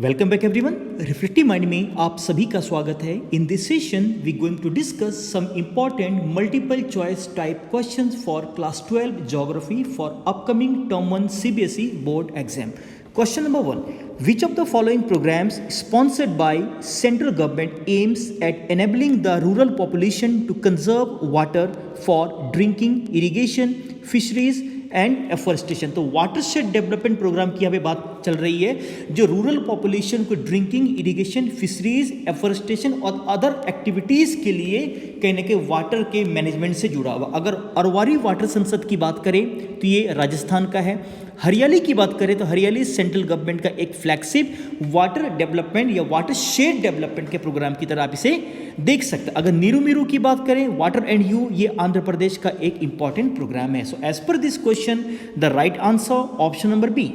Welcome back everyone. Reflective mind में आप सभी का स्वागत है। In this session we going to discuss some important multiple choice type questions for class 12 geography for upcoming term 1 CBSE board exam. Question number 1. Which of the following programs sponsored by central government aims at enabling the rural population to conserve water for drinking, irrigation, fisheries and afforestation? तो watershed development programme की यहाँ पे बात चल रही है जो rural population को ड्रिंकिंग, इरिगेशन, फिशरीज, एफॉरेस्टेशन और अदर एक्टिविटीज़ के लिए कहीं ना कहीं वाटर के मैनेजमेंट से जुड़ा हुआ। अगर अरवारी वाटर संसद की बात करें तो ये राजस्थान का है। हरियाली की बात करें तो हरियाली सेंट्रल गवर्नमेंट का एक फ्लैगशिप वाटर डेवलपमेंट या वाटर शेड डेवलपमेंट के प्रोग्राम की तरह आप इसे देख सकते हैं। अगर नीरू मीरू की बात करें वाटर एंड यू, ये आंध्र प्रदेश का एक इंपॉर्टेंट प्रोग्राम है। So as per this question the right answer option number B.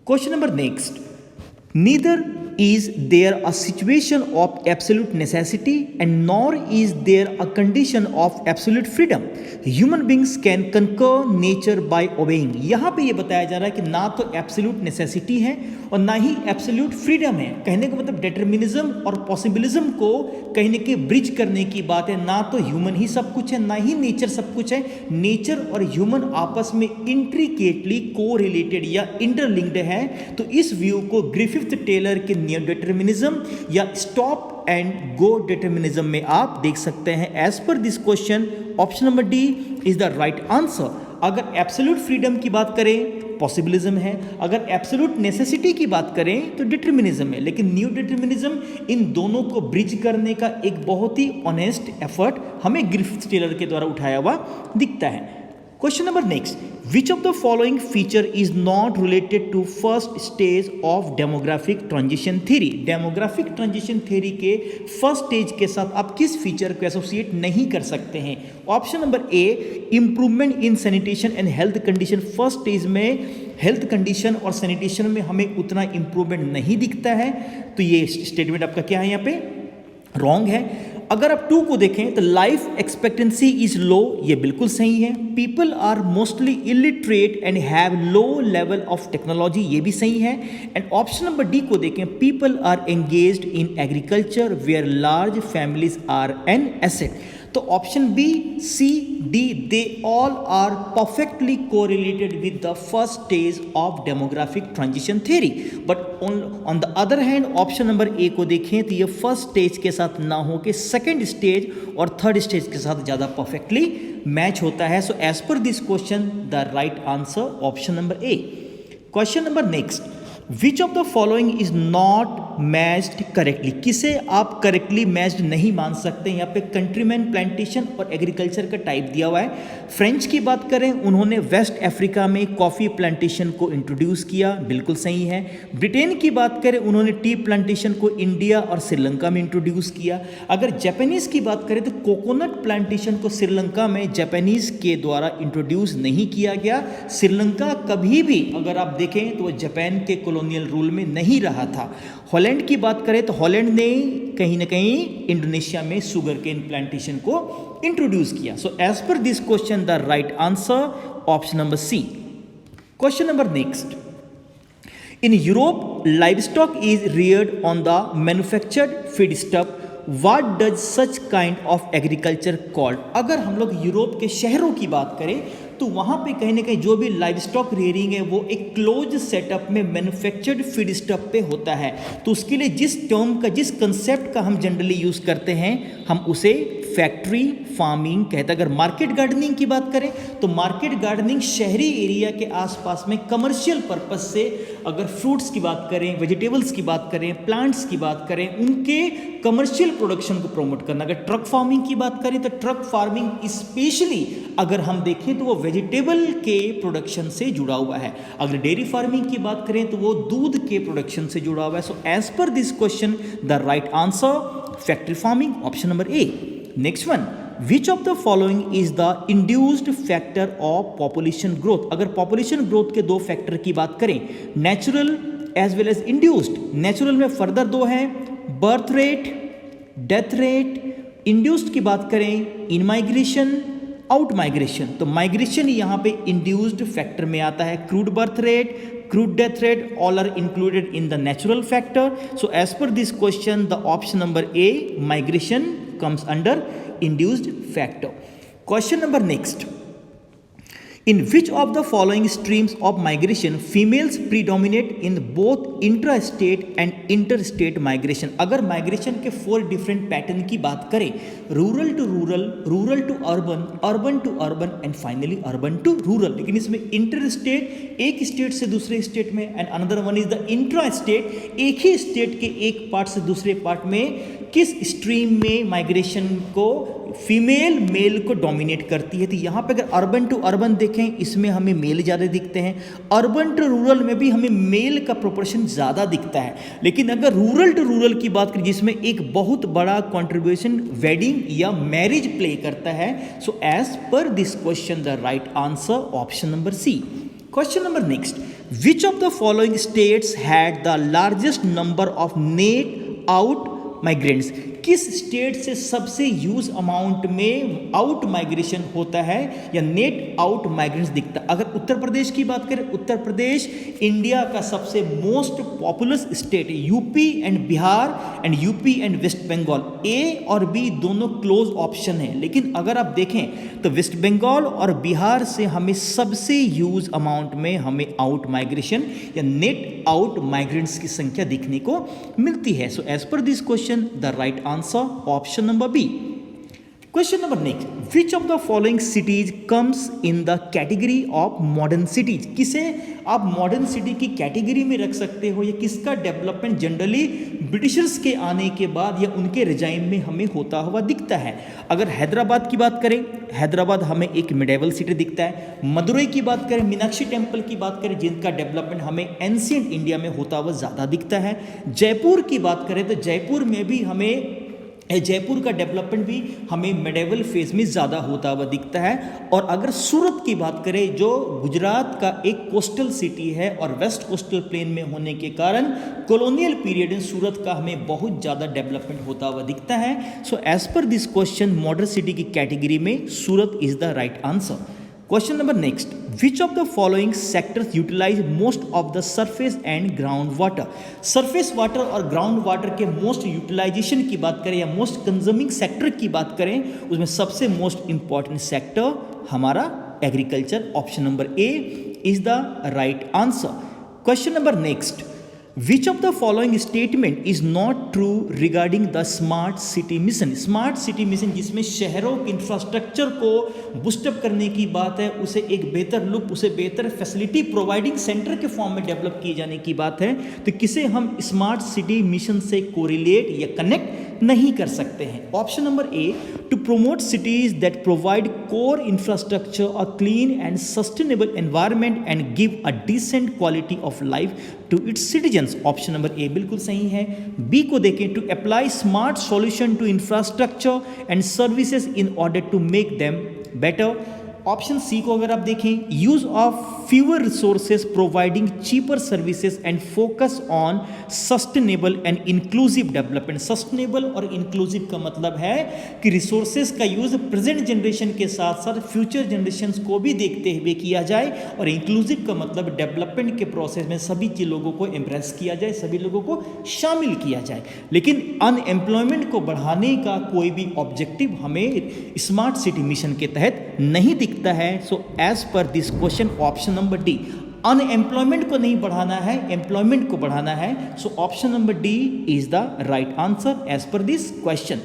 Question number next, neither is there a situation of absolute necessity and nor is there a condition of absolute freedom. Human beings can conquer nature by obeying. यहाँ पे ये बताया जा रहा है कि ना तो एब्सोल्यूट नेसेसिटी है और ना ही एब्सोल्यूट फ्रीडम है। कहने का मतलब डिटर्मिनिज्म और पॉसिबिलिज्म को कहीं ना कहीं ब्रिज करने की बात है। ना तो ह्यूमन ही सब कुछ है, ना ही नेचर सब कुछ है। नेचर और ह्यूमन आपस में इंट्रिकेटली को रिलेटेड या इंटरलिंक्ड है। तो इस व्यू को ग्रिफिथ टेलर के नियो डिटर्मिनिज्म या स्टॉप एंड गो डिटर्मिनिज्म में आप देख सकते हैं। As per this question option number D is the right answer. अगर एब्सोल्यूट फ्रीडम की बात करें पॉसिबिलिज्म है, अगर एब्सोल्यूट नेसेसिटी की बात करें तो डिटर्मिनिज्म है। लेकिन न्यू डिटर्मिनिज्म इन दोनों को ब्रिज करने का एक बहुत ही ऑनेस्ट एफर्ट हमें ग्रिफिथ टेलर के द्वारा उठाया हुआ दिखता है। Question number next, which of the following feature is not related to first stage of demographic transition theory? Demographic transition theory के फर्स्ट स्टेज के साथ आप किस फीचर को एसोसिएट नहीं कर सकते हैं? Option number A, improvement in sanitation and health condition. First stage में हेल्थ कंडीशन और सैनिटेशन में हमें उतना इंप्रूवमेंट नहीं दिखता है, तो ये स्टेटमेंट आपका क्या है यहाँ पे रॉन्ग है। अगर आप 2 को देखें तो लाइफ एक्सपेक्टेंसी इज लो, ये बिल्कुल सही है। People are mostly illiterate and have low level of technology, ये भी सही है। एंड ऑप्शन नंबर डी को देखें, people are engaged in agriculture where large families are an asset. तो option B, C, D, they all are perfectly correlated with the first stage of demographic transition theory. But on the other hand option number A को देखें तो ये first stage के साथ ना हो के सेकेंड स्टेज और थर्ड स्टेज के साथ ज़्यादा परफेक्टली मैच होता है। So as per this question the right answer option number A. Question number next, which of the following is not matched correctly? किसे आप करेक्टली मैच्ड नहीं मान सकते? यहाँ पे कंट्रीमैन, प्लांटेशन और एग्रीकल्चर का टाइप दिया हुआ है। फ्रेंच की बात करें, उन्होंने वेस्ट अफ्रीका में कॉफ़ी प्लांटेशन को इंट्रोड्यूस किया, बिल्कुल सही है। ब्रिटेन की बात करें, उन्होंने टी प्लांटेशन को इंडिया और श्रीलंका में इंट्रोड्यूस किया। अगर जापानीज़ की बात करें तो कोकोनट प्लांटेशन को श्रीलंका में जापानीज़ के द्वारा इंट्रोड्यूस नहीं किया गया। श्रीलंका कभी भी अगर आप देखें तो वो जापान के कॉलोनियल रूल में नहीं रहा था। हॉलैंड की बात करें तो हॉलैंड ने कहीं ना कहीं इंडोनेशिया में शुगर केन प्लांटेशन को इंट्रोड्यूस किया। So as per this question the right answer option number C. Question number next, in Europe livestock is reared on the manufactured feed stuff, what does such kind of agriculture called? अगर हम लोग Europe के शहरों की बात करें तो वहाँ पे कहीं ना कहीं जो भी लाइव स्टॉक रेयरिंग है वो एक क्लोज सेटअप में मैन्युफैक्चर्ड फीड स्टफ पे होता है। तो उसके लिए जिस टर्म का, जिस कंसेप्ट का हम जनरली यूज़ करते हैं हम उसे फैक्ट्री फार्मिंग कहते हैं। अगर मार्केट गार्डनिंग की बात करें तो मार्केट गार्डनिंग शहरी एरिया के आसपास में कमर्शियल पर्पस से, अगर फ्रूट्स की बात करें, वेजिटेबल्स की बात करें, प्लांट्स की बात करें, उनके कमर्शियल प्रोडक्शन को प्रमोट करना। अगर ट्रक फार्मिंग की बात करें तो ट्रक फार्मिंग स्पेशली अगर हम देखें तो वो वेजिटेबल के प्रोडक्शन से जुड़ा हुआ है। अगर डेयरी फार्मिंग की बात करें तो वो दूध के प्रोडक्शन से जुड़ा हुआ है। So as per this question the right answer factory farming option number A. Next one, which of the following is the induced factor of population growth? अगर पॉपुलेशन ग्रोथ के 2 फैक्टर की बात करें, natural as well as induced. Natural में further 2 हैं, birth rate, death rate. Induced की बात करें, इन माइग्रेशन, आउट माइग्रेशन, तो माइग्रेशन यहाँ पे इंड्यूस्ड फैक्टर में आता है. Crude birth rate, crude death rate, all are included in the natural factor. So as per this question, the option number A, migration, comes under induced factor. Question number next. In which of the following streams of migration females predominate in both intrastate and interstate migration? अगर migration के 4 different pattern की बात करें, rural to rural, rural to urban, urban to urban and finally urban to rural, लेकिन इसमें inter state, एक state से दूसरे स्टेट में, and another one is the intra state, एक ही स्टेट के एक पार्ट से दूसरे पार्ट में किस स्ट्रीम में माइग्रेशन को फीमेल मेल को डोमिनेट करती है. तो यहाँ पे अगर अर्बन टू अर्बन देखें, इसमें हमें मेल ज़्यादा दिखते हैं. अर्बन टू रूरल में भी हमें मेल का प्रोपोर्शन ज़्यादा दिखता है. लेकिन अगर रूरल टू रूरल की बात करें, जिसमें एक बहुत बड़ा कंट्रीब्यूशन वेडिंग या मैरिज प्ले करता है, so as per this question the right answer option number C. Question number next. Which of the following states had the largest number of net out migrants? किस state से सबसे huge amount में out migration होता है या net out migrants दिखता है? अगर उत्तर प्रदेश की बात करें, उत्तर प्रदेश इंडिया का सबसे मोस्ट पॉपुलस स्टेट है. UP and Bihar and UP and West Bengal, A और बी दोनों क्लोज ऑप्शन है. लेकिन अगर आप देखें तो वेस्ट बंगाल और बिहार से हमें सबसे ह्यूज अमाउंट में हमें आउट माइग्रेशन या नेट आउट माइग्रेंट्स की संख्या दिखने को मिलती है. So as per this question the right answer option number B. Question number next. Which of the following cities comes in the category of modern cities? किसे आप modern city की कैटेगरी में रख सकते हो या किसका डेवलपमेंट जनरली ब्रिटिशर्स के आने के बाद या उनके रिजाइम में हमें होता हुआ दिखता है? अगर हैदराबाद की बात करें, हैदराबाद हमें एक मिडेवल सिटी दिखता है. मदुरई की बात करें, मीनाक्षी टेम्पल की बात करें, जिनका डेवलपमेंट हमें एंशिएंट इंडिया में होता हुआ ज़्यादा दिखता है. जयपुर की बात करें तो जयपुर में भी हमें जयपुर का डेवलपमेंट भी हमें मिडेवल फेज में ज़्यादा होता हुआ दिखता है. और अगर सूरत की बात करें, जो गुजरात का एक कोस्टल सिटी है और वेस्ट कोस्टल प्लेन में होने के कारण कॉलोनियल पीरियड में सूरत का हमें बहुत ज़्यादा डेवलपमेंट होता हुआ दिखता है. So as per this question modern city की कैटेगरी में Surat is the right answer. Question number next. Which of the following sectors utilize most of the surface and ground water? Surface water और ground water के most utilization की बात करें या most consuming sector की बात करें, उसमें सबसे most important sector हमारा agriculture. Option number A is the right answer. Question number next. Which of the following statement is not true regarding the smart city mission? Smart city mission जिसमें शहरों के infrastructure को boost up करने की बात है, उसे एक बेहतर लुक, उसे बेहतर फैसिलिटी प्रोवाइडिंग सेंटर के फॉर्म में डेवलप किए जाने की बात है, तो किसे हम स्मार्ट सिटी मिशन से कोरिलेट या कनेक्ट नहीं कर सकते हैं? Option number A, to promote cities that provide core infrastructure, a clean and sustainable environment and give a decent quality of life to its citizens. Option number A बिल्कुल सही है. B को देखें, to apply smart solution to infrastructure and services in order to make them better. Option C को अगर आप देखें, use of fewer resources providing cheaper services and focus on sustainable and inclusive development. Sustainable और inclusive का मतलब है कि resources का यूज प्रेजेंट जनरेशन के साथ साथ फ्यूचर जनरेशन को भी देखते हुए किया जाए, और इंक्लूसिव का मतलब डेवलपमेंट के प्रोसेस में सभी लोगों को एम्ब्रेस किया जाए, सभी लोगों को शामिल किया जाए. लेकिन अनएम्प्लॉयमेंट को बढ़ाने का कोई भी ऑब्जेक्टिव हमें स्मार्ट सिटी मिशन के तहत नहीं दिखता है. So as per this question option number D, unemployment को नहीं बढ़ाना है, एम्प्लॉयमेंट को बढ़ाना है. So option number D is the right answer as per this question.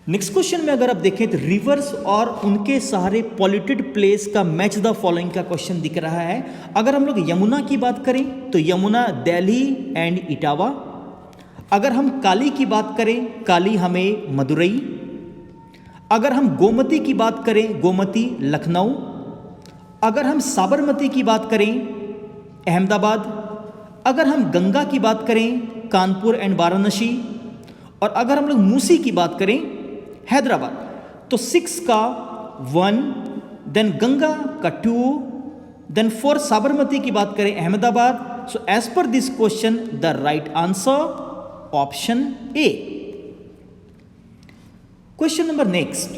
Next question में अगर आप देखें तो रिवर्स और उनके सहारे पॉल्यूटेड प्लेस का मैच द फॉलोइंग का क्वेश्चन दिख रहा है. अगर हम लोग यमुना की बात करें तो यमुना दिल्ली एंड इटावा. अगर हम काली की बात करें, काली हमें मदुरई. अगर हम गोमती की बात करें, गोमती लखनऊ. अगर हम साबरमती की बात करें, अहमदाबाद. अगर हम गंगा की बात करें, कानपुर एंड वाराणसी. और अगर हम लोग मूसी की बात करें, हैदराबाद. तो 6 का 1, देन गंगा का 2, देन 4 साबरमती की बात करें, Ahmedabad. So as per this question the right answer option A. Question number next.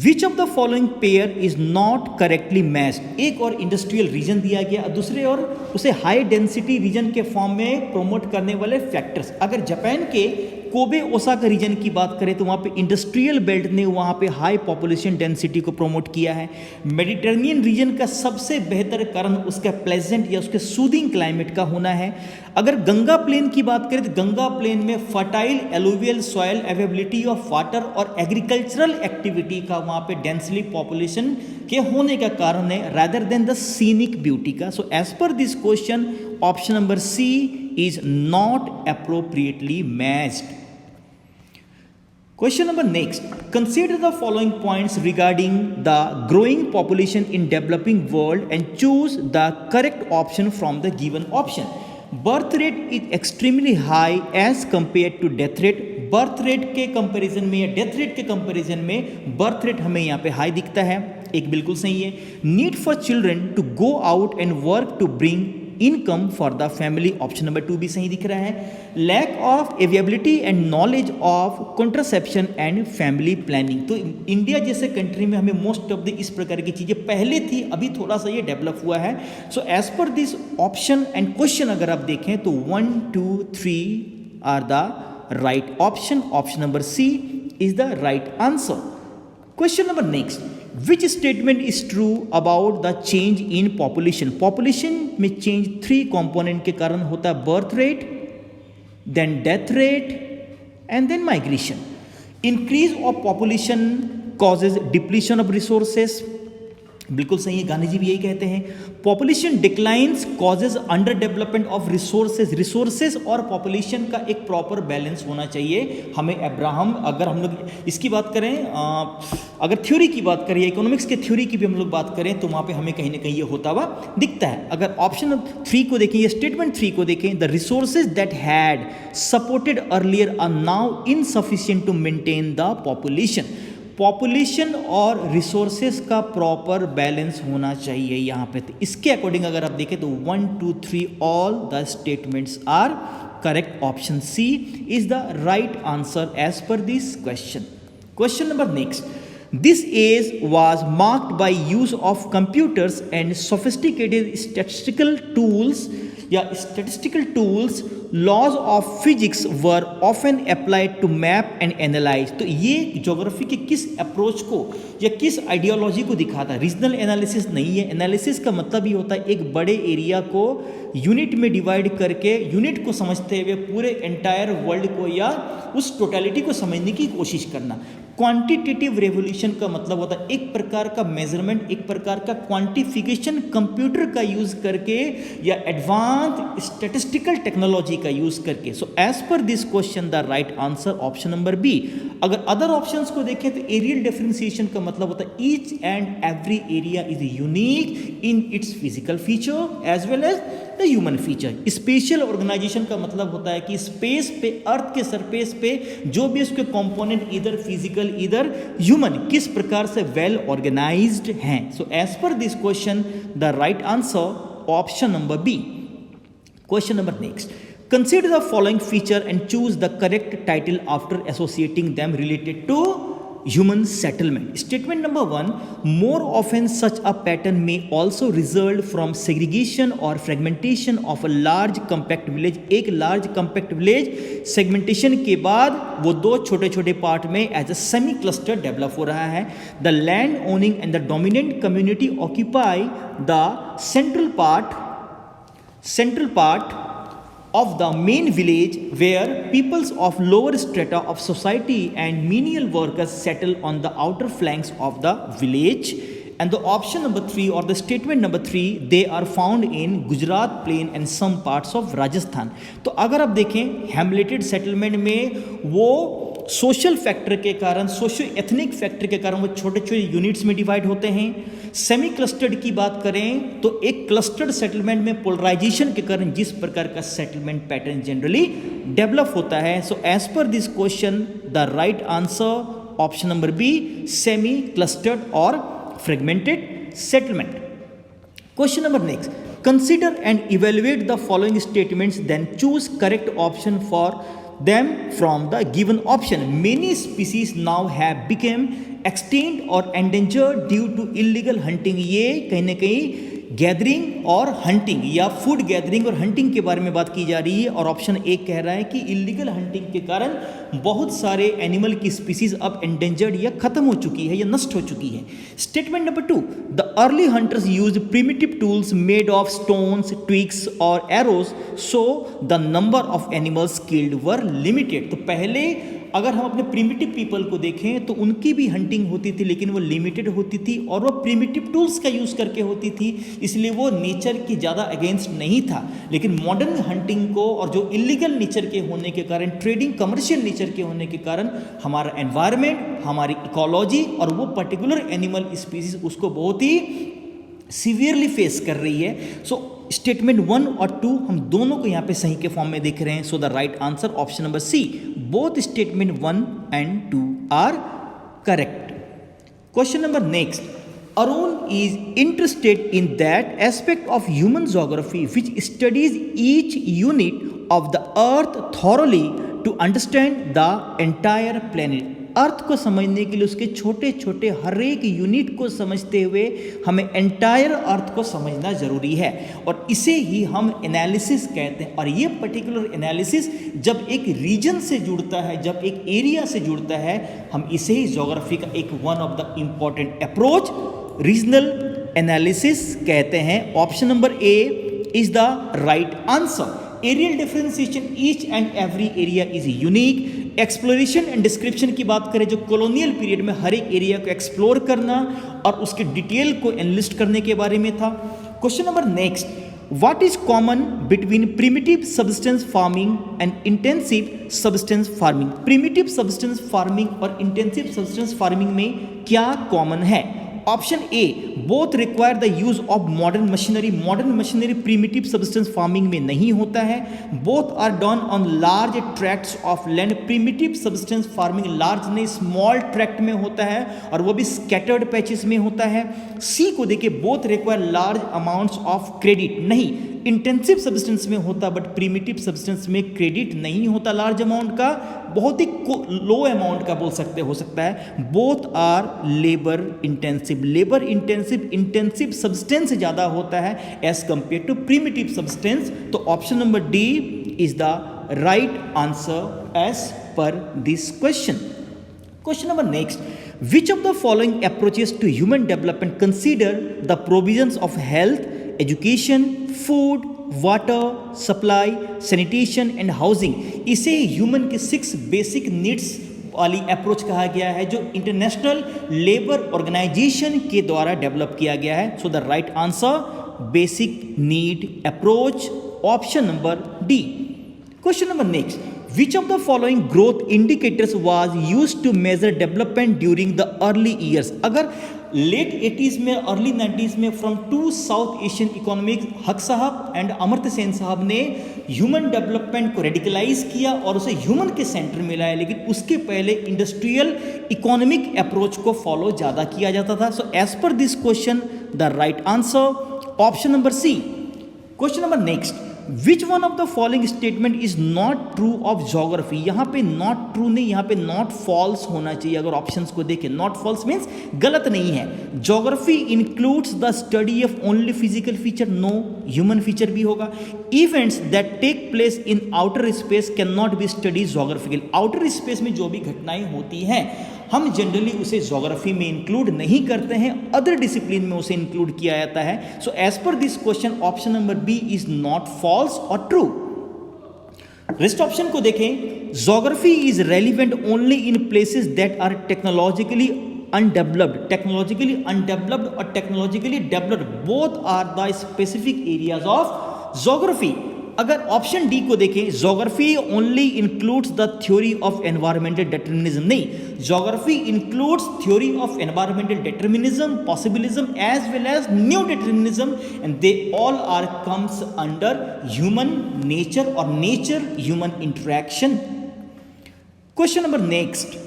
Which of the following pair is not correctly matched. एक और इंडस्ट्रियल रीजन दिया गया, दूसरे और उसे हाई डेंसिटी रीजन के फॉर्म में प्रोमोट करने वाले फैक्टर्स। अगर जापान के कोबे ओसाका रीजन की बात करें तो वहाँ पे इंडस्ट्रियल बेल्ट ने वहाँ पे हाई पॉपुलेशन डेंसिटी को प्रोमोट किया है। मेडिटेरेनियन रीजन का सबसे बेहतर कारण उसका प्लेजेंट या उसके सूदिंग क्लाइमेट का होना है। अगर गंगा प्लेन की बात करें तो गंगा प्लेन में fertile alluvial soil availability of water और एग्रीकल्चरल एक्टिविटी का वहाँ पे डेंसली पॉपुलेशन के होने का कारण है rather than the scenic beauty का। So as per this question option number C is not appropriately matched. Question number next. Consider the following points regarding the growing population in developing world and choose the correct option from the given option. Birth rate is extremely high as compared to death rate. Birth rate के comparison में या death rate के comparison में birth rate हमें यहाँ पे high दिखता है, एक बिल्कुल सही है। Need for children to go out and work to bring income for the family, option number 2 भी सही दिख रहा है। Lack of availability and knowledge of contraception and family planning. तो इंडिया जैसे कंट्री में हमें मोस्ट ऑफ द इस प्रकार की चीज़ें पहले थी, अभी थोड़ा सा ये डेवलप हुआ है। So as per this option and question अगर आप देखें तो 1, 2, 3 are the right option. Option number C is the right answer. Question number next, which statement is true about the change in population? Population में change 3 component के कारण होता है, birth rate, then death rate and then migration. Increase of population causes depletion of resources, बिल्कुल सही है, गांधी जी भी यही कहते हैं। Population declines causes under development of resources. Resources और पॉपुलेशन का एक प्रॉपर बैलेंस होना चाहिए। हमें अब्राहम, अगर हम लोग इसकी बात करें, अगर थ्योरी की बात करें, इकोनॉमिक्स के थ्योरी की भी हम लोग बात करें तो वहाँ पे हमें कहीं ना कहीं ये होता हुआ दिखता है। अगर ऑप्शन 3 को देखें या स्टेटमेंट 3 को देखें, the resources that had supported earlier are now insufficient to maintain the population. Population और रिसोर्सेज का प्रॉपर बैलेंस होना चाहिए यहाँ पे। तो इसके अकॉर्डिंग अगर आप देखें तो 1, 2, 3 all the statements are correct. Option C is the right answer as per this question. Question number next, this age was marked by use of computers and sophisticated statistical tools या statistical tools, laws of physics were often applied to map and analyze। तो ये geography के किस approach को या किस ideology को दिखाता है? रीजनल एनालिसिस नहीं है। एनालिसिस का मतलब ही होता है एक बड़े एरिया को यूनिट में डिवाइड करके यूनिट को समझते हुए पूरे एंटायर वर्ल्ड को या उस टोटलिटी को समझने की कोशिश करना। क्वांटिटेटिव रेवोल्यूशन का मतलब होता है एक प्रकार का मेजरमेंट, एक प्रकार का क्वांटिफिकेशन कंप्यूटर का यूज करके या एडवांस स्टैटिस्टिकल टेक्नोलॉजी का यूज करके। So as per this question the right answer option number B. अगर अदर ऑप्शंस को देखें तो एरियल डिफरेंशिएशन का मतलब होता है each and every area is unique in its physical feature as well as the human feature. Spatial organisation का मतलब होता है कि स्पेस पे, अर्थ के सरफेस पे जो भी उसके कंपोनेंट इधर फिजिकल इधर ह्यूमन किस प्रकार से वेल ऑर्गेनाइज्ड हैं। So as per this question the right answer option number B. Question number next, consider the following feature and choose the correct title after associating them related to human settlement. Statement number 1, more often such a pattern may also result from segregation or fragmentation of a large compact village। एक large compact village segmentation के बाद वो 2 छोटे छोटे part में as a semi cluster develop हो रहा है। The land owning and the dominant community occupy the central part of the main village, where peoples of lower strata of society and menial workers settle on the outer flanks of the village। And the option number 3 or the statement number 3, they are found in Gujarat plain and some parts of Rajasthan। तो अगर आप देखें हैमलेटेड settlement में वो social factor के कारण, socio ethnic factor के कारण वो छोटे छोटे यूनिट्स में डिवाइड होते हैं। सेमी क्लस्टर्ड की बात करें तो एक क्लस्टर्ड सेटलमेंट में पोलराइजेशन के कारण जिस प्रकार का सेटलमेंट पैटर्न जनरली डेवलप होता है। So as per this question the right answer option number B, semi clustered और fragmented settlement। Question number next, consider and evaluate the following statements, then choose correct option for them from the given option। Many species now have become extinct और endangered due to illegal hunting, ये कहीं ना कहीं gathering और hunting या food gathering और hunting के बारे में बात की जा रही है। और ऑप्शन ए कह रहा है कि इलीगल हंटिंग के कारण बहुत सारे एनिमल की स्पीसीज अब एंडेंजर्ड या खत्म हो चुकी है या नष्ट हो चुकी है। Statement number 2, the early hunters use primitive tools made of stones, twigs और arrows, so the number of animals killed were limited. तो पहले अगर हम अपने प्रिमिटिव पीपल को देखें तो उनकी भी हंटिंग होती थी, लेकिन वो लिमिटेड होती थी और वो प्रिमिटिव टूल्स का यूज़ करके होती थी, इसलिए वो नेचर की ज़्यादा अगेंस्ट नहीं था। लेकिन मॉडर्न हंटिंग को और जो इलीगल नेचर के होने के कारण, ट्रेडिंग कमर्शियल नेचर के होने के कारण हमारा एनवायरनमेंट, हमारी इकोलॉजी और वो पर्टिकुलर एनिमल स्पीसीज उसको बहुत ही सीवियरली फेस कर रही है। सो स्टेटमेंट 1 और 2 हम दोनों को यहाँ पे सही के फॉर्म में देख रहे हैं। So the right answer option number C, both statement 1 and 2 are correct. Question number next, Arun is interested in that aspect of human geography which studies each unit of the earth thoroughly to understand the entire planet। अर्थ को समझने के लिए उसके छोटे छोटे हर एक unit को समझते हुए हमें एंटायर अर्थ को समझना जरूरी है, और इसे ही हम एनालिसिस कहते हैं। और ये पर्टिकुलर एनालिसिस जब एक रीजन से जुड़ता है, जब एक एरिया से जुड़ता है, हम इसे ही ज्योग्राफी का एक one of the important approach regional analysis कहते हैं। Option number A is the right answer. Areal differentiation, each and every area is unique. Exploration and description की बात करें, जो कॉलोनियल पीरियड में हर एक एरिया को एक्सप्लोर करना और उसके डिटेल को एनलिस्ट करने के बारे में था। Question number next, what is common between primitive subsistence farming and intensive subsistence farming. Primitive subsistence farming और इंटेंसिव सब्सटेंस फार्मिंग में क्या कॉमन है? Option A, both require the use of modern machinery. Modern machinery primitive subsistence farming में नहीं होता है। Both are done on large tracts of land. Primitive subsistence farming large नहीं, small tract में होता है और वो भी स्कैटर्ड पैचेस में होता है। सी को देखिए, both require large amounts of credit. नहीं, इंटेंसिव सब्सटेंस में होता, बट प्रीमिटिव सब्सटेंस में क्रेडिट नहीं होता लार्ज अमाउंट का, बहुत ही लो अमाउंट का बोल सकते हो सकता है। Both are labour intensive. Labour intensive intensive subsistence ज़्यादा होता है as compare to primitive subsistence. तो option number D is the right answer as per this question. Question number next, which of the following approaches to human development consider the provisions of health, education, food, water, supply, sanitation and housing? इसे human के 6 basic needs वाली approach कहा गया है, जो international labour organisation के द्वारा develop किया गया है। So the right answer basic need approach, option number D. Question number next, which of the following growth indicators was used to measure development during the early years? अगर late 80s में early 90s में from 2 south Asian economics हक साहब and Amartya Sen साहब ने human development को radicalise किया और उसे ह्यूमन के सेंटर में लाया, लेकिन उसके पहले इंडस्ट्रियल इकोनॉमिक अप्रोच को फॉलो ज़्यादा किया जाता था। So as per this question the right answer option number C. Question number next, which one of the following statement is not true of geography? यहाँ पे नॉट ट्रू नहीं, यहाँ पे नॉट फॉल्स होना चाहिए। अगर ऑप्शंस को देखें, नॉट फॉल्स मीन्स गलत नहीं है। Geography includes the study of only physical feature, no, human feature भी होगा। Events that take place in outer space can not be study geographical. Outer space में जो भी घटनाएं होती हैं हम जनरली उसे ज्योग्राफी में इंक्लूड नहीं करते हैं, अदर डिसिप्लिन में उसे इंक्लूड किया जाता है। So as per this question option number B is not false और ट्रू। रेस्ट ऑप्शन को देखें, geography is relevant only in places that are technologically undeveloped. Technologically undeveloped और technologically developed both are the specific areas of geography. अगर option D को देखें, geography only includes the theory of environmental determinism, नहीं, geography includes theory of environmental determinism, possibilism as well as new determinism, and they all are comes under human nature और nature human interaction. Question number next,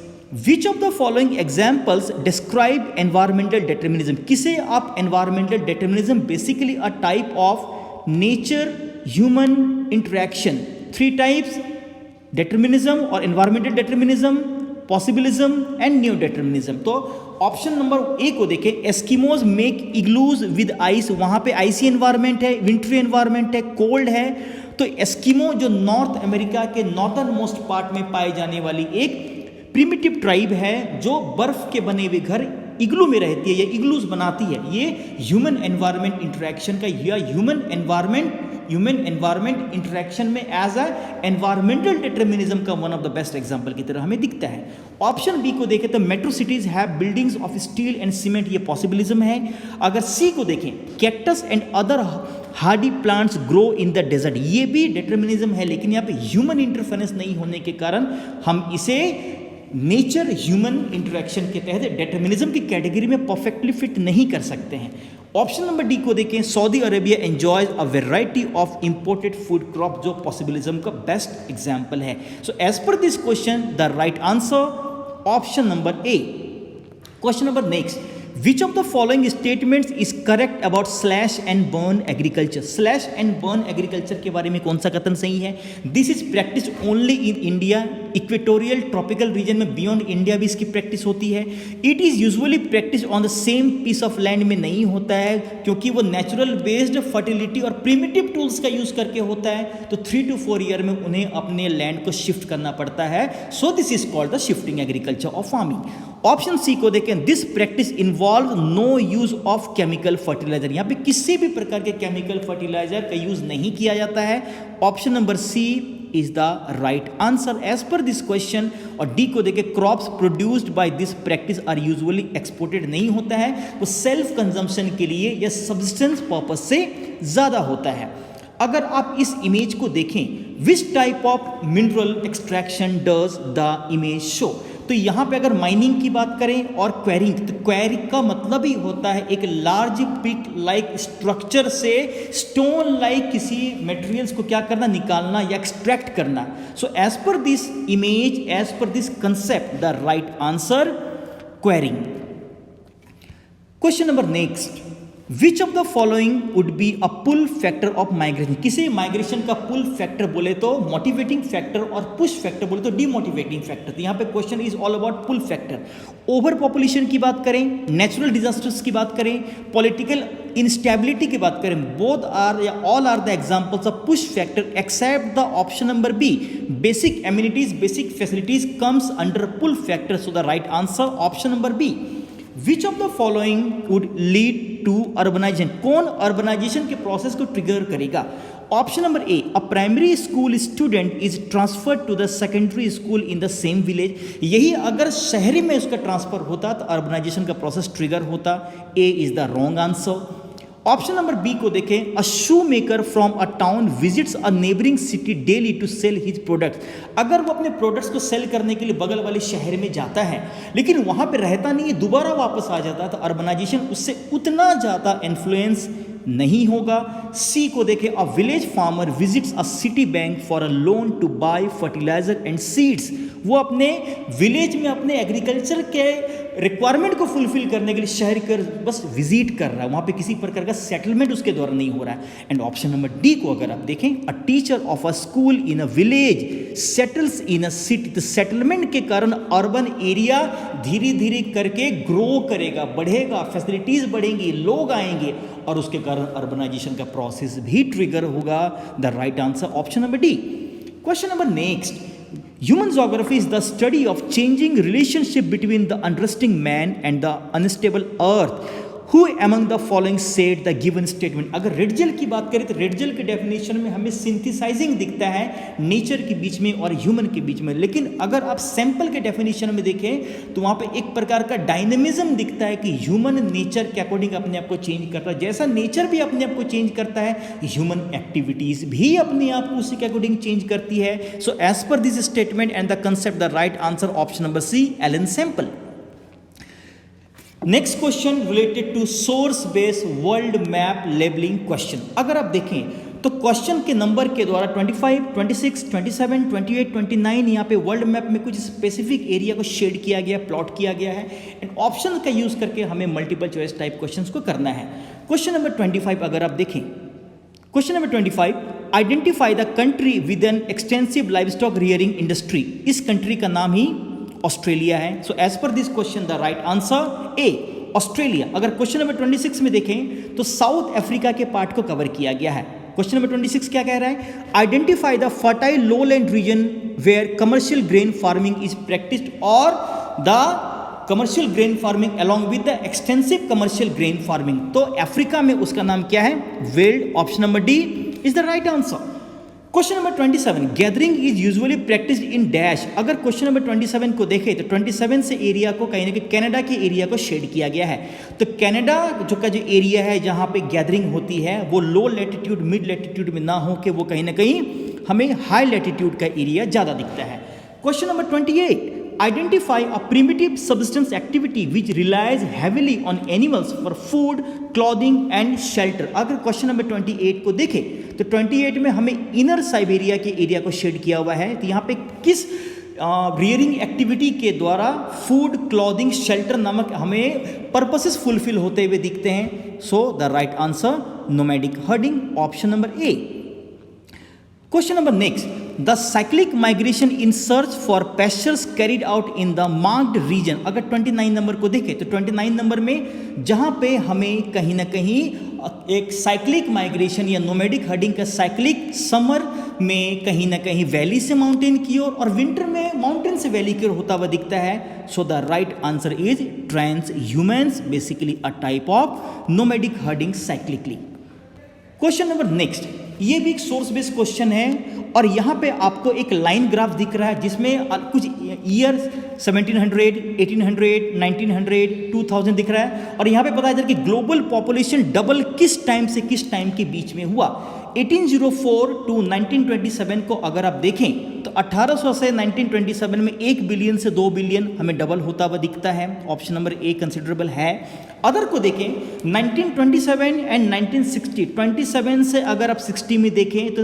which of the following examples describe environmental determinism? किसे आप environmental determinism basically a type of nature human interaction. 3 types, determinism और environmental determinism, possibilism and new determinism. तो option number A को देखें, Eskimos make igloos with ice, वहां पे icy environment है, wintry environment है, कोल्ड है। तो एस्किमो जो नॉर्थ अमेरिका के नॉर्दर्न मोस्ट पार्ट में पाई जाने वाली एक प्रिमिटिव ट्राइब है जो बर्फ के बने हुए घर इग्लू में रहती है या इग्लूज बनाती है। ये ह्यूमन एनवायरमेंट इंटरेक्शन का या ह्यूमन एनवायरमेंट इंटरेक्शन में एज अ एनवायरमेंटल डिटर्मिनिज्म का one of the best example की तरह हमें दिखता है। ऑप्शन बी को देखें तो metro cities have buildings of steel and cement, ये पॉसिबिलिज्म है। अगर सी को देखें, cactus and other hardy plants grow in the desert, ये भी डिटर्मिनिज्म है, लेकिन यहाँ पे ह्यूमन इंटरफेरेंस नहीं होने के कारण हम इसे नेचर ह्यूमन इंटरेक्शन के तहत डिटर्मिनिज्म की कैटेगरी में परफेक्टली फिट नहीं कर सकते हैं। ऑप्शन नंबर डी को देखें, Saudi Arabia enjoys a variety of imported food crop, जो पॉसिबिलिज्म का बेस्ट एग्जांपल है। So as per this question the right answer option number A. Question number next, which of the following statements is correct about slash and burn agriculture? slash and burn agriculture के बारे में कौन सा कथन सही है? This is practiced only in India, equatorial tropical region में, beyond India भी इसकी प्रैक्टिस होती है। It is usually practice on the same piece of land में नहीं होता है, क्योंकि वो नेचुरल बेस्ड फर्टिलिटी और प्रिमिटिव टूल्स का यूज़ करके होता है, तो 3 to 4 ईयर में उन्हें अपने लैंड को शिफ्ट करना पड़ता है। So this is called the shifting agriculture of farming. Option C को देखें, this practice involve no use of chemical fertilizer, यहाँ पे किसी भी प्रकार के केमिकल फर्टिलाइजर का यूज नहीं किया जाता है। Option number C is the right answer as per this question. और डी को देखें, crops produced by this practice are usually exported नहीं होता है, वो सेल्फ कंजम्पशन के लिए या सब्सटेंस पर्पज से ज्यादा होता है। अगर आप इस इमेज को देखें, which type of mineral extraction does the image show, तो यहाँ पे अगर माइनिंग की बात करें और क्वेरिंग, तो क्वेरिंग का मतलब ही होता है एक लार्ज पिट लाइक स्ट्रक्चर से स्टोन लाइक किसी मटेरियल्स को क्या करना, निकालना या एक्सट्रैक्ट करना। So as per this image, as per this concept, the right answer quarrying. Question number next, which of the following would be a pull factor of migration, किसी migration का pull factor बोले तो motivating factor और push factor बोले तो demotivating factor. तो यहाँ पे question is all about pull factor. Over population की बात करें, नेचुरल डिजास्टर्स की बात करें, पॉलिटिकल इंस्टेबिलिटी की बात करें, बोथ आर या all are the examples of push factor except the option number B, basic amenities, basic facilities comes under pull factor. So the right answer option number B. Which of the following would lead to urbanization, कौन urbanization के process को trigger करेगा? Option number A, a primary school student is transferred to the secondary school in the same village, यही अगर शहरी में उसका transfer होता तो अर्बनाइजेशन का प्रोसेस ट्रिगर होता। A is the wrong answer. Option number B को देखें, a shoe maker from a town visits a neighbouring city daily to sell his products, अगर वो अपने प्रोडक्ट्स को सेल करने के लिए बगल वाले शहर में जाता है लेकिन वहां पे रहता नहीं है, दोबारा वापस आ जाता है, तो अर्बनाइजेशन उससे उतना ज़्यादा इन्फ्लुएंस नहीं होगा। सी को देखें, a village farmer visits a city bank for a loan to buy fertilizer and seeds, वो अपने विलेज में अपने एग्रीकल्चर के रिक्वायरमेंट को फुलफिल करने के लिए शहर कर बस विजिट कर रहा है, वहाँ पे किसी प्रकार का सेटलमेंट उसके द्वारा नहीं हो रहा है। एंड ऑप्शन नंबर डी को अगर आप देखें, a teacher of a school in a village settles in a city, तो सेटलमेंट के कारण अर्बन एरिया धीरे धीरे करके ग्रो करेगा, बढ़ेगा, फैसिलिटीज बढ़ेंगी, लोग आएंगे और उसके कारण अर्बनाइजेशन का प्रोसेस भी ट्रिगर होगा। The right answer option number D. Question number next, human geography is the study of changing relationship between the unresting man and the unstable earth. Who among the following said the given statement? अगर रिडजल की बात करें तो रिडजल के definition में हमें synthesising दिखता है नेचर के बीच में और ह्यूमन के बीच में, लेकिन अगर आप सैंपल के डेफिनेशन में देखें तो वहाँ पे एक प्रकार का डायनेमिज्म दिखता है कि ह्यूमन नेचर के अकॉर्डिंग अपने आप को चेंज करता है, जैसा नेचर भी अपने आप को चेंज करता है, ह्यूमन एक्टिविटीज भी अपने आप को उसी के अकॉर्डिंग चेंज करती है। So as per this statement and the concept, the right answer option number C, Ellen Semple. Next question related to source based world map labelling question. अगर आप देखें तो क्वेश्चन के नंबर के द्वारा 25, 26, 27, 28, 29 यहाँ पे वर्ल्ड मैप में कुछ स्पेसिफिक एरिया को शेड किया गया, प्लॉट किया गया है, एंड ऑप्शन का यूज करके हमें मल्टीपल चॉइस टाइप क्वेश्चंस को करना है। क्वेश्चन नंबर 25 अगर आप देखें, question number 25, identify the country with an extensive livestock rearing industry, इस कंट्री का नाम ही ऑस्ट्रेलिया है। So as per this question the right answer A Australia. अगर क्वेश्चन नंबर 26 में देखें तो साउथ अफ्रीका के पार्ट को कवर किया गया है। क्वेश्चन नंबर 26 क्या कह रहा है? Identify the fertile lowland region where commercial grain farming is practised और the commercial grain farming along with the extensive commercial grain farming। तो अफ्रीका में उसका नाम क्या है? Veld. Option number D is the right answer. Question number 27 gathering is usually practised in dash. अगर question number 27 को देखें तो 27 से एरिया को कहीं ना कहीं कनाडा के एरिया को शेड किया गया है। तो कनाडा जो का जो एरिया है जहां पे गैदरिंग होती है वो लो लैटिट्यूड मिड लैटिट्यूड में ना हो के वो कहीं ना कहीं हमें हाई लैटिट्यूड का एरिया ज़्यादा दिखता है। Question number 28 identify a primitive subsistence activity which relies heavily on animals for food, clothing and shelter। अगर क्वेश्चन नंबर 28 को देखें तो 28 में हमें इनर साइबेरिया के एरिया को शेड किया हुआ है। तो यहाँ पे किस रियरिंग एक्टिविटी के द्वारा फूड, क्लॉथिंग, शेल्टर नामक हमें पर्पसेस फुलफिल होते हुए दिखते हैं। So the right answer nomadic herding, option number A. Question number next, the cyclic migration in search for pastures carried out in the marked region। अगर 29 number को देखें तो 29 नंबर में जहाँ पे हमें कहीं ना कहीं एक साइक्लिक माइग्रेशन या नोमैडिक हर्डिंग का साइक्लिक समर में कहीं ना कहीं वैली से माउंटेन की ओर और विंटर में माउंटेन से वैली की ओर होता हुआ दिखता है। So the right answer is transhumance, basically a type of nomadic herding cyclically. Question number next, ये भी एक सोर्स बेस्ड क्वेश्चन है और यहाँ पे आपको एक लाइन ग्राफ दिख रहा है जिसमें कुछ ईयर 1700, 1800, 1900, 2000 दिख रहा है और यहाँ पे पता चला कि ग्लोबल पॉपुलेशन डबल किस टाइम से किस टाइम के बीच में हुआ। 1804 टू 1927 को अगर आप देखें तो 1800 से 1927 में 1 बिलियन से 2 बिलियन हमें डबल होता हुआ दिखता है। ऑप्शन नंबर ए कंसिडरेबल है। अदर को देखें 1927 एंड 1960, 27 से अगर आप 60 में देखें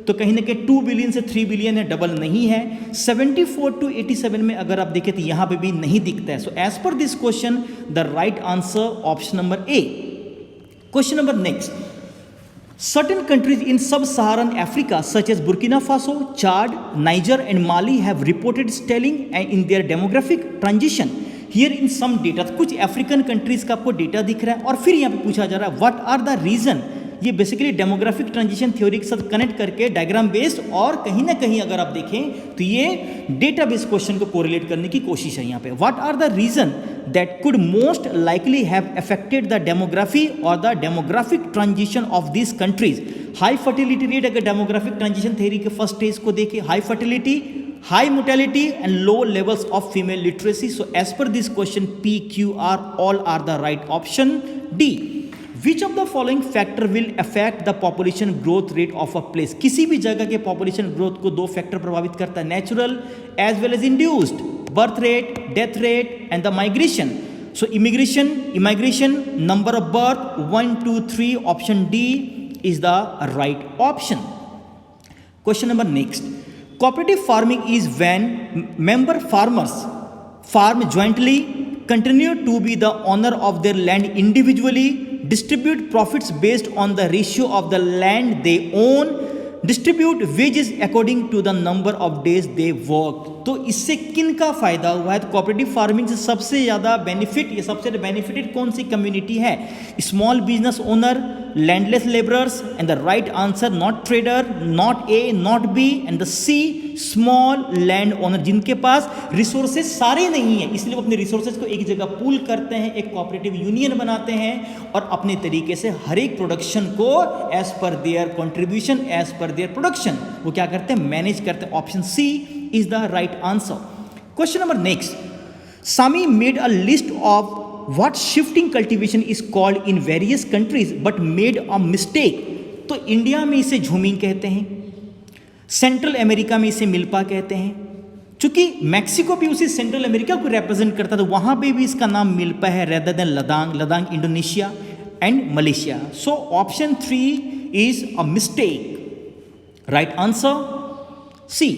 तो कहीं ना कहीं 2 बिलियन से 3 बिलियन है, डबल नहीं है। 74 टू 87 में अगर आप देखें तो यहाँ पे भी नहीं दिखता है। So as per this question the right answer option number A. Question number next, certain countries in sub-Saharan Africa such as Burkina Faso, Chad, Niger and Mali have reported stalling in their demographic transition here in some data। कुछ African countries का आपको data दिख रहा है और फिर यहाँ पे पूछा जा रहा है व्हाट आर द रीजन। ये बेसिकली डेमोग्राफिक ट्रांजिशन थ्योरी के साथ कनेक्ट करके डायग्राम बेस्ड और कहीं ना कहीं अगर आप देखें तो ये डेटा बेस्ड क्वेश्चन को कोरिलेट करने की कोशिश है। यहाँ पे what are the reason that could most likely have affected the demography or the demographic transition of these countries। High fertility rate अगर डेमोग्राफिक ट्रांजिशन थ्योरी के फर्स्ट स्टेज को देखें, high fertility, high mortality and low levels of female literacy. So as per this question P Q R all are the right option D. Which of the following factor will affect the population growth rate of a place. किसी भी जगह के population growth को दो factor प्रभावित करता है, natural as well as induced, birth rate, death rate and the migration। so immigration, number of birth 1 2 3, option D is the right option। question number next, cooperative farming is when member farmers farm jointly, continue to be the owner of their land individually, distribute profits based on the ratio of the land they own, distribute wages according to the number of days they work. तो इससे किन का फायदा हुआ है? तो cooperative farming से सबसे ज़्यादा बेनिफिट, ये सबसे बेनिफिटेड कौन सी कम्युनिटी है? Small business owner, landless labourers and the right answer not trader, not A not B and the C small land owner, जिनके पास रिसोर्सेज सारे नहीं है इसलिए वो अपने रिसोर्सेज को एक जगह पूल करते हैं, एक कोऑपरेटिव यूनियन बनाते हैं और अपने तरीके से हर एक प्रोडक्शन को as per their contribution, as per their production वो क्या करते हैं? मैनेज करते हैं। Option C is the right answer. Question number next, Sami made a list of what shifting cultivation is called in various countries but made a mistake। तो India में इसे झूमिंग कहते हैं, सेंट्रल अमेरिका में इसे मिल्पा कहते हैं, चूंकि मैक्सिको भी उसी सेंट्रल अमेरिका को रिप्रेजेंट करता था वहां पे भी इसका नाम मिल्पा है rather than ladang Indonesia and Malaysia. So option 3 is a mistake. Right answer C.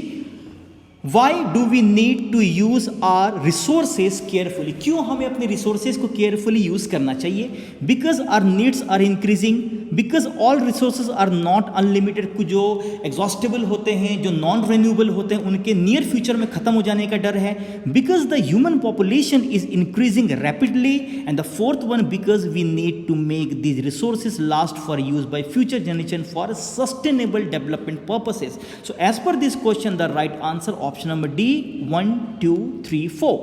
Why do we need to use our resources carefully? क्यों हमें अपने resources को carefully use करना चाहिए? Because our needs are increasing, because all resources are not unlimited. कुछ जो exhaustible होते हैं, जो नॉन रिन्यूएबल होते हैं, उनके नियर फ्यूचर में खत्म हो जाने का डर है। Because the human population is increasing rapidly. And the fourth one, because we need to make these resources last for use by future generation for sustainable development purposes. So as per this question, the right answer option number D, 1 2 3 4.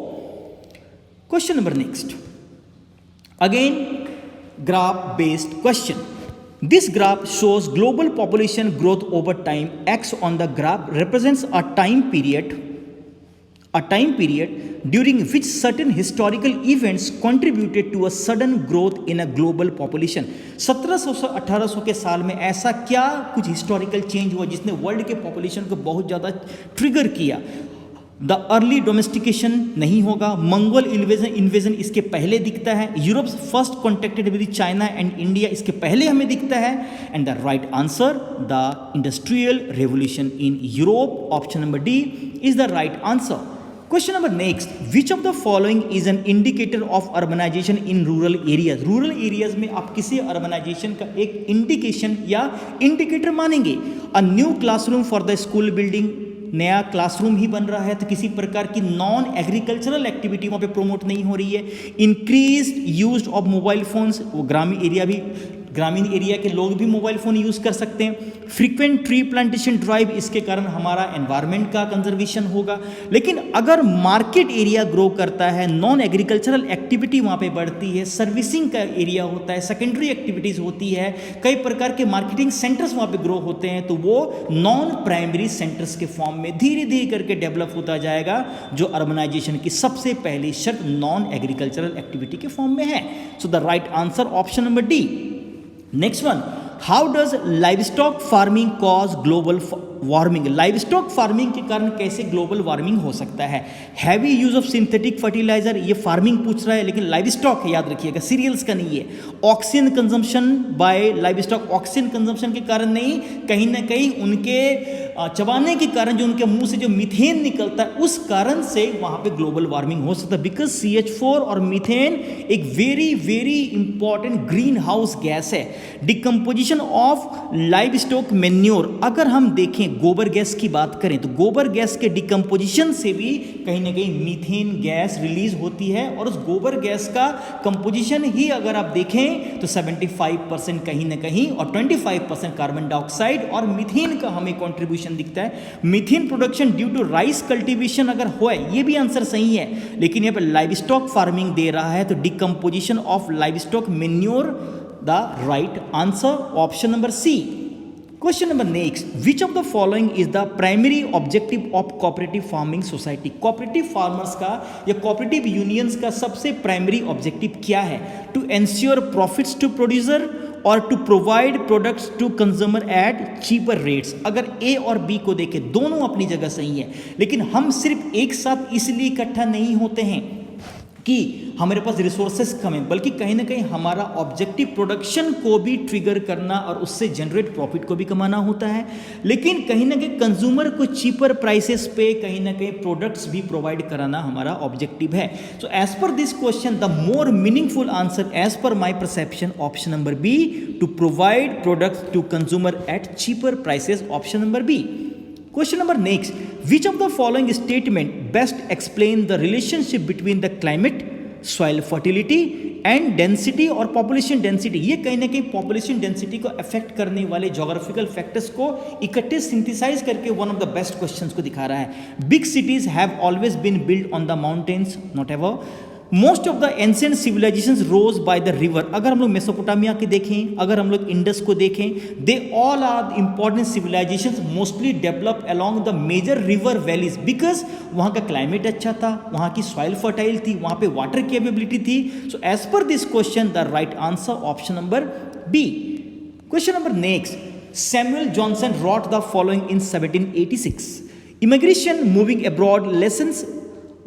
Question number next, again graph based question. This graph shows global population growth over time. X on the graph represents a time period during which certain historical events contributed to a sudden growth in a global population. 1700 से 1800 के साल में ऐसा क्या कुछ historical change हुआ जिसने world के पॉपुलेशन को बहुत ज़्यादा ट्रिगर किया? द अर्ली डोमेस्टिकेशन नहीं होगा, मंगोल इन्वेजन इसके पहले दिखता है, Europe first contacted with China and India इसके पहले हमें दिखता है। And the right answer, the industrial revolution in Europe, option number D is the right answer. Question number next, which of the following is an indicator of urbanization in rural areas? Rural areas में आप किसी urbanization का एक indication या indicator मानेंगे? A new classroom for the school building, नया classroom ही बन रहा है तो किसी प्रकार की नॉन एग्रीकल्चरल एक्टिविटी वहाँ पे प्रोमोट नहीं हो रही है। Increase use of mobile phones, वो ग्रामीण एरिया के लोग भी मोबाइल फ़ोन यूज़ कर सकते हैं। फ्रीक्वेंट ट्री प्लांटेशन ड्राइव, इसके कारण हमारा एनवायरनमेंट का कंजर्वेशन होगा। लेकिन अगर मार्केट एरिया ग्रो करता है, नॉन एग्रीकल्चरल एक्टिविटी वहाँ पे बढ़ती है, सर्विसिंग का एरिया होता है, सेकेंडरी एक्टिविटीज़ होती है, कई प्रकार के मार्केटिंग सेंटर्स वहाँ पे ग्रो होते हैं, तो वो नॉन प्राइमरी सेंटर्स के फॉर्म में धीरे धीरे करके डेवलप होता जाएगा, जो अर्बनाइजेशन की सबसे पहली शर्त नॉन एग्रीकल्चरल एक्टिविटी के फॉर्म में है। So the right answer option number D. Next one, how does livestock farming cause global warming? Livestock farming के कारण कैसे ग्लोबल वार्मिंग हो सकता है? Heavy use of synthetic fertilizer, ये फार्मिंग पूछ रहा है लेकिन लाइवस्टॉक है, याद रखिएगा, सीरियल्स का नहीं है। Oxygen consumption by livestock, oxygen consumption के कारण नहीं, कहीं ना कहीं उनके चबाने के कारण जो उनके मुंह से जो मीथेन निकलता है उस कारण से वहाँ पे ग्लोबल वार्मिंग हो सकता है। बिकॉज CH4 और मीथेन एक very very important green house gas है। डिकम्पोजिशन ऑफ लाइवस्टॉक मेन्योर, अगर हम देखें गोबर गैस की बात करें तो गोबर गैस के डिकम्पोजिशन से भी कहीं ना कहीं मीथेन गैस रिलीज होती है, और उस गोबर गैस का कंपोजिशन ही अगर आप देखें तो 75% कहीं ना कहीं और 25% कार्बन डाइऑक्साइड और मीथेन का हमें कंट्रीब्यूशन दिखता है। Methane production due to rice cultivation अगर हो, ये भी आंसर सही है, लेकिन यहाँ पर लाइवस्टॉक फार्मिंग दे रहा है तो decomposition of livestock manure, the right answer option number C. Question number next, which of the following is the primary objective of cooperative farming society? cooperative farmers का या cooperative unions का सबसे primary objective क्या है? To ensure profits to producer और to provide products to consumer at cheaper rates। अगर A और B को देखें दोनों अपनी जगह सही है, लेकिन हम सिर्फ एक साथ इसलिए इकट्ठा नहीं होते हैं कि हमारे पास रिसोर्सेस कम है, बल्कि कहीं ना कहीं हमारा ऑब्जेक्टिव प्रोडक्शन को भी ट्रिगर करना और उससे जनरेट प्रॉफिट को भी कमाना होता है। लेकिन कहीं ना कहीं कंज्यूमर को चीपर प्राइसेस पे कहीं ना कहीं प्रोडक्ट्स भी प्रोवाइड कराना हमारा ऑब्जेक्टिव है। So as per this question the more meaningful answer as per my perception option number B, to provide products to consumer at cheaper prices, option number B. Question number next, which of the following statement best explain the relationship between the climate, soil fertility and density और population density? ये कहीं ना कहीं population density को affect करने वाले geographical factors को इकट्ठे synthesize करके one of the best questions को दिखा रहा है। Big cities have always been built on the mountains, not ever. Most of the ancient civilizations rose by the river. अगर हम लोग मेसोपोटामिया के देखें, अगर हम लोग इंडस को देखें, they all are important civilizations mostly develop along the major river valleys, because वहाँ का क्लाइमेट अच्छा था, वहाँ की सॉइल फर्टाइल थी, वहाँ पे वाटर कैपेबिलिटी थी। So as per this question the right answer option number B. Question number next, Samuel Johnson wrote the following in 1786. Immigration moving abroad lessens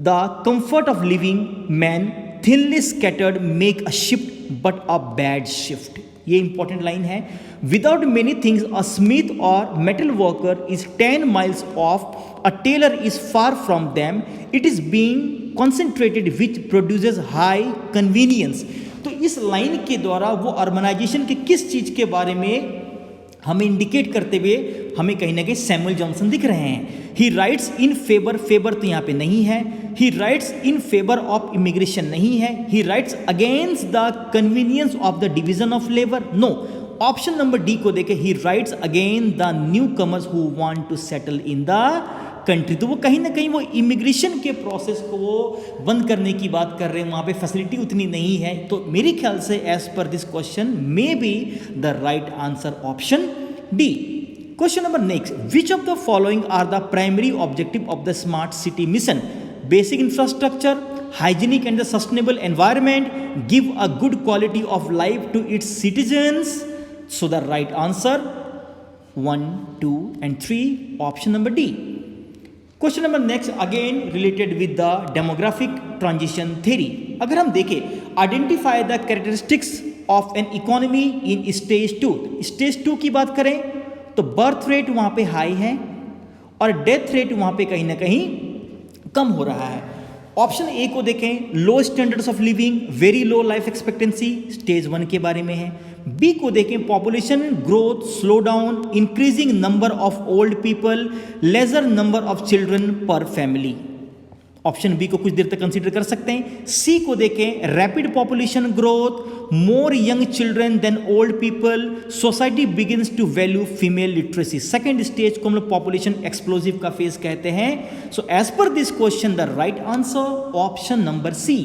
the comfort of living, man thinly scattered make a shift but a bad shift. ये important line है। Without many things अ Smith और metal worker is 10 miles off, a tailor is far from them, it is being concentrated which produces high convenience। तो इस line के द्वारा वो urbanisation के किस चीज के बारे में हमें इंडिकेट करते हुए हमें कहीं ना कहीं सैमुअल जॉनसन दिख रहे हैं। He writes in favour, favour तो यहाँ पे नहीं है। He writes in favour of immigration नहीं है। He writes against the convenience of the division of labour, no. Option number D को देखें, he writes again the newcomers who want to settle in the country. तो वो कहीं ना कहीं वो इमिग्रेशन के प्रोसेस को वो बंद करने की बात कर रहे हैं, वहाँ पे फैसिलिटी उतनी नहीं है। तो मेरे ख्याल से as per this question may be the right answer option D. Question number next, which of the following are the primary objective of the smart city mission? Basic infrastructure, hygienic and the sustainable environment, give a good quality of life to its citizens. So the right answer 1, 2 and 3, option number D. Question number next again related with the demographic transition theory. अगर हम देखें, identify the characteristics of an economy in stage 2। Stage 2 की बात करें तो birth rate वहां पे high है और डेथ रेट वहां पे कहीं ना कहीं कम हो रहा है। ऑप्शन ए को देखें, low standards of living, very low life expectancy, stage 1 के बारे में है। बी को देखें, population growth slow down, increasing number of old people, lesser number of children per family. Option B को कुछ देर तक कंसीडर कर सकते हैं। सी को देखें, rapid population growth, more young children than old people, society begins to value female literacy. Second stage को हम लोग पॉपुलेशन एक्सप्लोजिव का फेज कहते हैं। So as per this question the right answer option number C.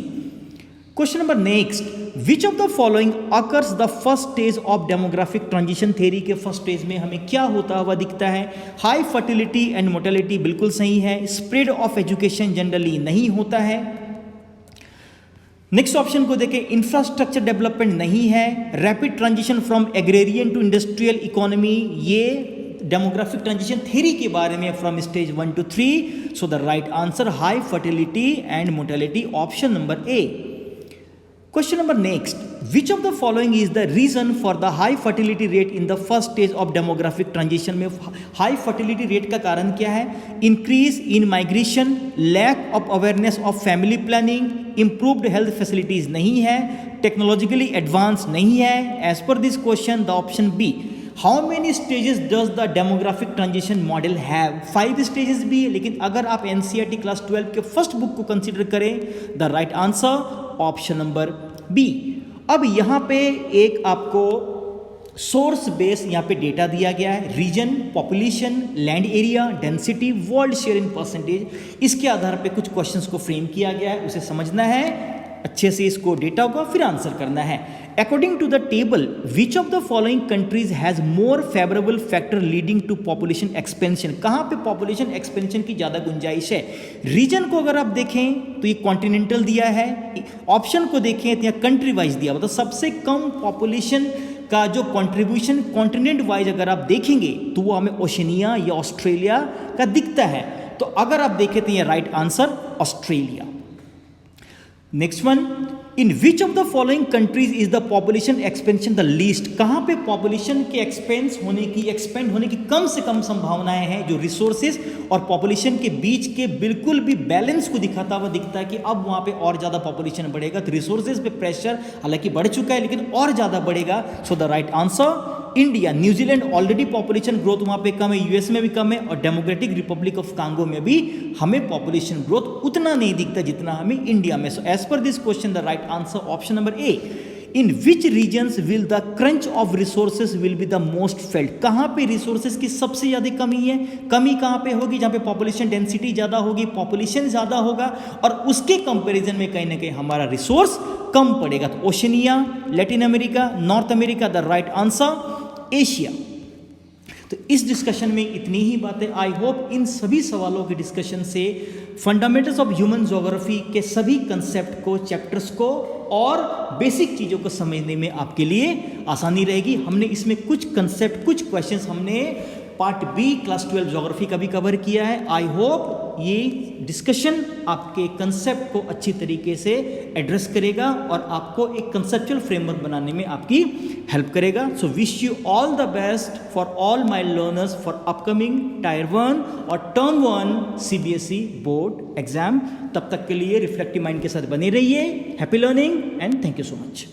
Question number next, which of the following occurs the first stage of demographic transition theory? के first stage में हमें क्या होता हुआ दिखता है? हाई फर्टिलिटी एंड मोर्टेलिटी बिल्कुल सही है। स्प्रेड ऑफ एजुकेशन जनरली नहीं होता है। नेक्स्ट ऑप्शन को देखें, इंफ्रास्ट्रक्चर डेवलपमेंट नहीं है। Rapid transition from agrarian to industrial economy, ये डेमोग्राफिक ट्रांजिशन थ्योरी के बारे में from stage 1 to 3। So the right answer high fertility and mortality, option number A. Question number next, which of the following is the reason for the high fertility rate in the first stage of demographic transition? में high fertility rate का कारण क्या है? Increase in migration, lack of awareness of family planning, improved health facilities नहीं है, technologically advanced नहीं है। As per this question, the option B. How many stages does the demographic transition model have? 5 stages भी है, लेकिन अगर आप NCERT class 12 के फर्स्ट बुक को कंसिडर करें, the right answer option number B. अब यहां पे एक आपको सोर्स बेस यहां पे डेटा दिया गया है, region, population, land area, density, world share in percentage. इसके आधार पे कुछ क्वेश्चंस को फ्रेम किया गया है, उसे समझना है अच्छे से, इसको डेटा को फिर आंसर करना है। According to the table, which of the following countries has more favourable factor leading to population expansion? कहां पे पॉपुलेशन एक्सपेंशन की ज्यादा गुंजाइश है? रीजन को अगर आप देखें तो ये कॉन्टिनेंटल दिया है, ऑप्शन को देखें तो यहाँ कंट्री वाइज दिया, मतलब सबसे कम पॉपुलेशन का जो कंट्रीब्यूशन कॉन्टिनेंट वाइज अगर आप देखेंगे तो वो हमें ओशनिया या ऑस्ट्रेलिया का दिखता है। तो अगर आप देखें तो ये right answer Australia. Next one, in which of the following countries is the population expansion the least? कहां पे पॉपुलेशन के एक्सपेंड होने की कम से कम संभावनाएं हैं? जो रिसोर्सेज और पॉपुलेशन के बीच के बिल्कुल भी बैलेंस को दिखाता हुआ दिखता है कि अब वहां पे और ज्यादा पॉपुलेशन बढ़ेगा, तो रिसोर्सेज पे प्रेशर हालांकि बढ़ चुका है लेकिन और ज्यादा बढ़ेगा। सो the right answer India. New Zealand already population growth वहां पे कम है, यूएस में भी कम है, और डेमोक्रेटिक रिपब्लिक ऑफ कांगो में भी हमें पॉपुलेशन ग्रोथ उतना नहीं दिखता जितना हमें इंडिया में। So as per this question the right answer option number A. In which regions will the crunch of resources will be the most felt? कहां पे रिसोर्सेज की सबसे ज्यादा कमी है? कमी कहां पे होगी? जहां पे पॉपुलेशन डेंसिटी ज्यादा होगी, पॉपुलेशन ज्यादा होगा और उसके कंपैरिजन में कहीं ना कहीं हमारा रिसोर्स कम पड़ेगा। तो Oceania, Latin America, north America, the right answer Asia. तो इस डिस्कशन में इतनी ही बातें। आई होप इन सभी सवालों के डिस्कशन से फंडामेंटल्स ऑफ ह्यूमन ज्योग्राफी के सभी कंसेप्ट को, चैप्टर्स को और बेसिक चीज़ों को समझने में आपके लिए आसानी रहेगी। हमने इसमें कुछ कंसेप्ट, कुछ क्वेश्चंस हमने पार्ट बी क्लास 12 ज्योग्राफी का भी कवर किया है। आई होप ये डिस्कशन आपके कंसेप्ट को अच्छी तरीके से एड्रेस करेगा और आपको एक कंसेप्चुअल फ्रेमवर्क बनाने में आपकी हेल्प करेगा। So wish you all the best for all my learners for upcoming tyre 1 और टर्म 1 सीबीएसई बोर्ड एग्जाम। तब तक के लिए रिफ्लेक्टिव माइंड के साथ बने रहिए। Happy learning and thank you so much.